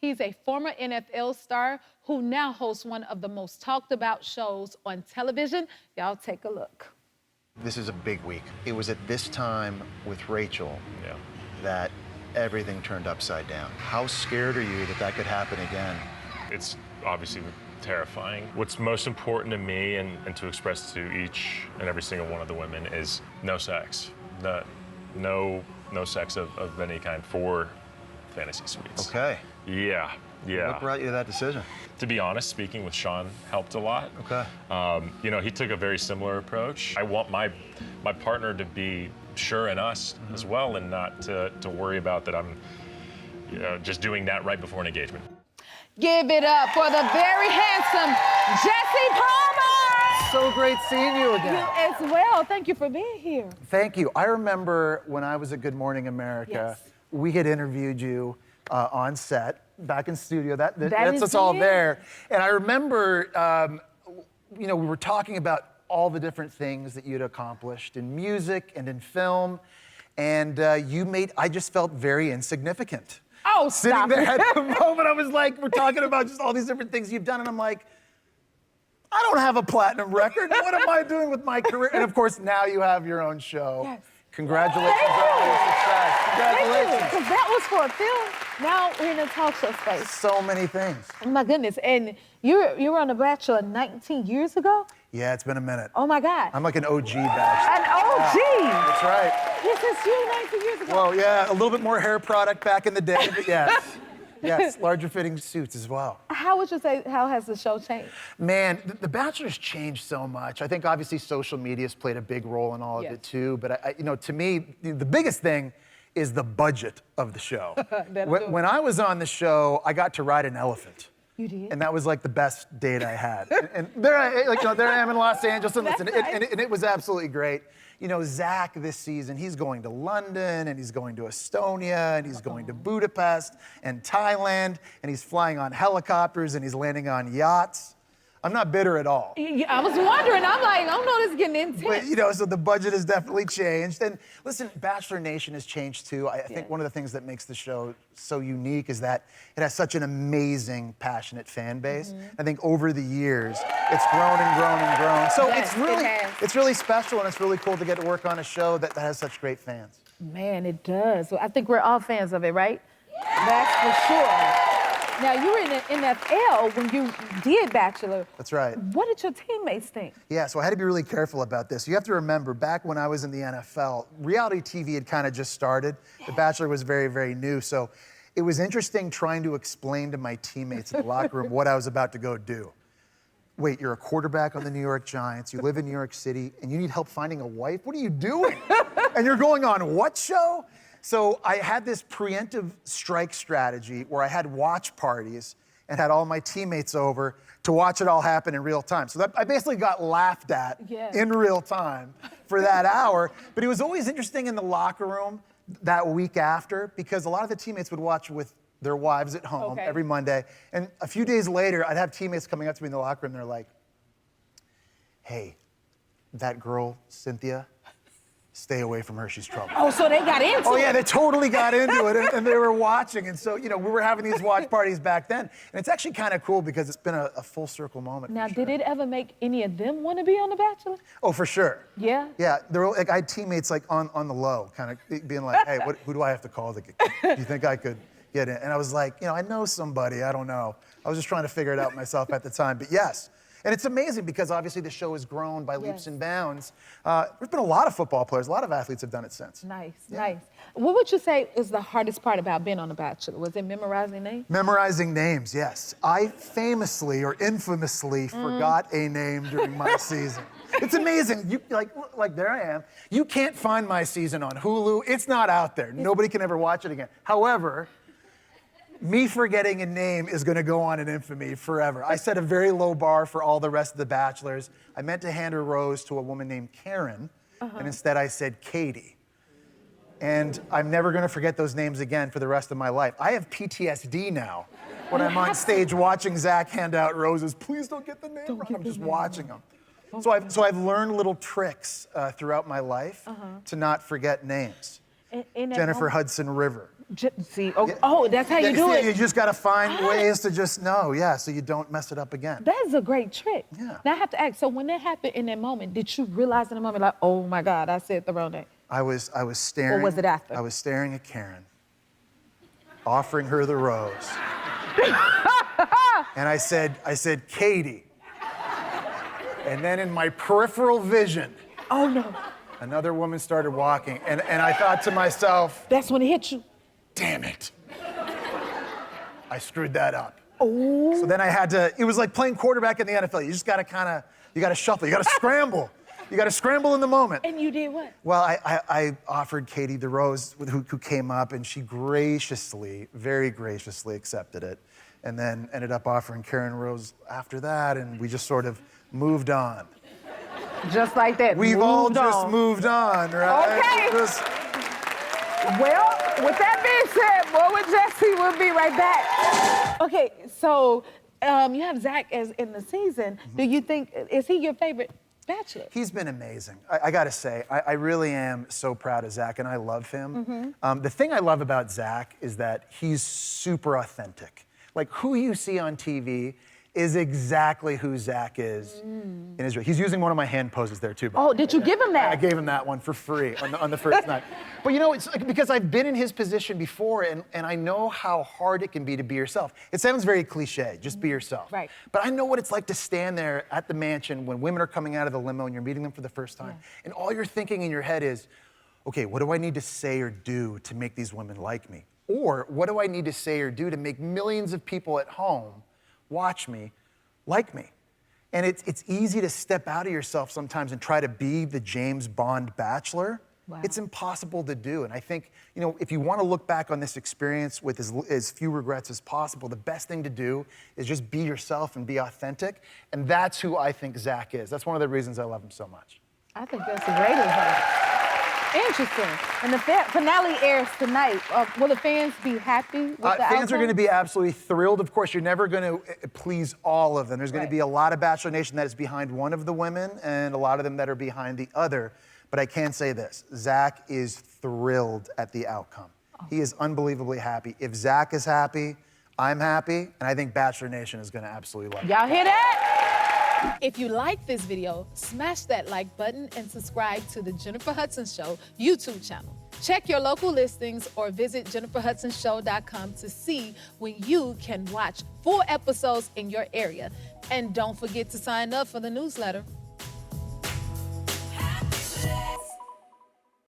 He's a former NFL star who now hosts one of the most talked about shows on television. Y'all take a look. This is a big week. It was at this time with Rachel that everything turned upside down. How scared are you that that could happen again? It's obviously terrifying. What's most important to me and to express to each and every single one of the women is no sex. No sex of any kind for fantasy suites. Okay. Yeah. What brought you to that decision? To be honest, speaking with Sean helped a lot. Okay. You know, he took a very similar approach. I want my partner to be sure in us as well, and not to worry about that I'm just doing that right before an engagement. Give it up for the very handsome Jesse Palmer! So great seeing you again. You as well. Thank you for being here. Thank you. I remember when I was at Good Morning America, we had interviewed you on set, back in studio. That's us all there. And I remember, you know, we were talking about all the different things that you'd accomplished in music and in film. And I just felt very insignificant. Oh, Sitting there at the moment, I was like, we're talking about just all these different things you've done. And I'm like, I don't have a platinum record. What am I doing with my career? And of course, now you have your own show. Yes. Congratulations on all your success. Congratulations. Because that was for a film. Now we're in a talk show space. So many things. Oh my goodness. And you were on The Bachelor 19 years ago? Yeah, it's been a minute. Oh my God. I'm like an OG Bachelor. An OG? Yeah, that's right. This is you 19 years ago. Well, yeah, a little bit more hair product back in the day, but yes. Yes, larger fitting suits as well. How would you say, how has the show changed? Man, The Bachelor's changed so much. I think obviously social media's played a big role in all of it too, but you know, to me, the biggest thing is the budget of the show. When I was on the show, I got to ride an elephant. You did? And that was like the best date I had. and there I am in Los Angeles, and listen, and it was absolutely great. You know, Zach this season, he's going to London, and he's going to Estonia, and he's going to Budapest, and Thailand, and he's flying on helicopters, and he's landing on yachts. I'm not bitter at all. I was wondering, I'm like, I don't know, this is getting intense. But, you know, so the budget has definitely changed. And listen, Bachelor Nation has changed too. I think one of the things that makes the show so unique is that it has such an amazing, passionate fan base. I think over the years, it's grown and grown and grown. So it's really special, and it's really cool to get to work on a show that has such great fans. Man, it does. Well, I think we're all fans of it, right? That's for sure. Now, you were in the NFL when you did Bachelor. That's right. What did your teammates think? Yeah, so I had to be really careful about this. You have to remember, back when I was in the NFL, reality TV had kind of just started. The Bachelor was very, very new. So it was interesting trying to explain to my teammates in the locker room what I was about to go do. Wait, you're a quarterback on the New York Giants, you live in New York City, and you need help finding a wife? What are you doing? And you're going on what show? So I had this preemptive strike strategy where I had watch parties and had all my teammates over to watch it all happen in real time. So I basically got laughed at in real time for that hour. But it was always interesting in the locker room that week after, because a lot of the teammates would watch with their wives at home every Monday. And a few days later, I'd have teammates coming up to me in the locker room, and they're like, hey, that girl, Cynthia, stay away from her, she's trouble. Oh, so they got into it? Oh yeah, they totally got into it, and they were watching. And so, you know, we were having these watch parties back then. And it's actually kind of cool because it's been a full circle moment. Now, did it ever make any of them want to be on The Bachelor? Oh, for sure. Yeah? Yeah, like, I had teammates like on the low, kind of being like, hey, who do I have to call to get, do you think I could get in? And I was like, you know, I know somebody, I don't know. I was just trying to figure it out myself at the time, but yes. And it's amazing because obviously the show has grown by leaps and bounds. There's been a lot of football players, a lot of athletes have done it since. Nice, nice. What would you say is the hardest part about being on The Bachelor? Was it memorizing names? Memorizing names, yes. I famously or infamously forgot a name during my season. It's amazing. You, like there I am. You can't find my season on Hulu. It's not out there. Nobody can ever watch it again. However, me forgetting a name is going to go on in infamy forever. I set a very low bar for all the rest of the Bachelors. I meant to hand a rose to a woman named Karen, and instead I said Katie. And I'm never going to forget those names again for the rest of my life. I have PTSD now when I'm on stage watching Zach hand out roses. Please don't get the name wrong. I'm just watching them. So I've learned little tricks throughout my life to not forget names. Jennifer Hudson River. See, oh, that's how you do see, it. You just got to find ways to just know, so you don't mess it up again. That is a great trick. Yeah. Now I have to ask, so when that happened in that moment, did you realize in the moment, like, oh my God, I said the wrong name? I was staring. Or was it after? I was staring at Karen, offering her the rose. And I said, Katie. And then in my peripheral vision, Oh no. another woman started walking, and I thought to myself, That's when it hit you. damn it. I screwed that up. Oh. So then I had to, it was like playing quarterback in the NFL. You just gotta you gotta shuffle, you gotta scramble. You gotta scramble in the moment. And you did what? Well, I offered Katie the rose, who came up, and she graciously, very graciously accepted it. And then ended up offering Karen a rose after that, and we just sort of moved on. Just like that. We've all moved just on. moved on, right? Okay. Just- Well, with that being said, more with Jesse. We'll be right back. Okay, so you have Zach as in the season. Do you think, is he your favorite Bachelor? He's been amazing. I gotta say, I really am so proud of Zach, and I love him. The thing I love about Zach is that he's super authentic. Like, who you see on TV is exactly who Zach is in Israel. He's using one of my hand poses there too. Oh, did you give him that? I gave him that one for free on the first night. But you know, it's like, because I've been in his position before, and I know how hard it can be to be yourself. It sounds very cliche, just be yourself. Right. But I know what it's like to stand there at the mansion when women are coming out of the limo and you're meeting them for the first time. And all you're thinking in your head is, okay, what do I need to say or do to make these women like me? Or what do I need to say or do to make millions of people at home watch me, like me? And it's easy to step out of yourself sometimes and try to be the James Bond Bachelor. Wow. It's impossible to do. And I think, you know, if you want to look back on this experience with as few regrets as possible, the best thing to do is just be yourself and be authentic. And that's who I think Zach is. That's one of the reasons I love him so much. I think that's a great advice. Interesting. And the finale airs tonight. Will the fans be happy with the outcome? Fans are going to be absolutely thrilled. Of course, you're never going to please all of them. There's going to be a lot of Bachelor Nation that is behind one of the women and a lot of them that are behind the other. But I can say this, Zach is thrilled at the outcome. He is unbelievably happy. If Zach is happy, I'm happy, and I think Bachelor Nation is going to absolutely love it. Y'all hear that? If you like this video, smash that like button and subscribe to the Jennifer Hudson Show YouTube channel. Check your local listings or visit jenniferhudsonshow.com to see when you can watch full episodes in your area. And don't forget to sign up for the newsletter.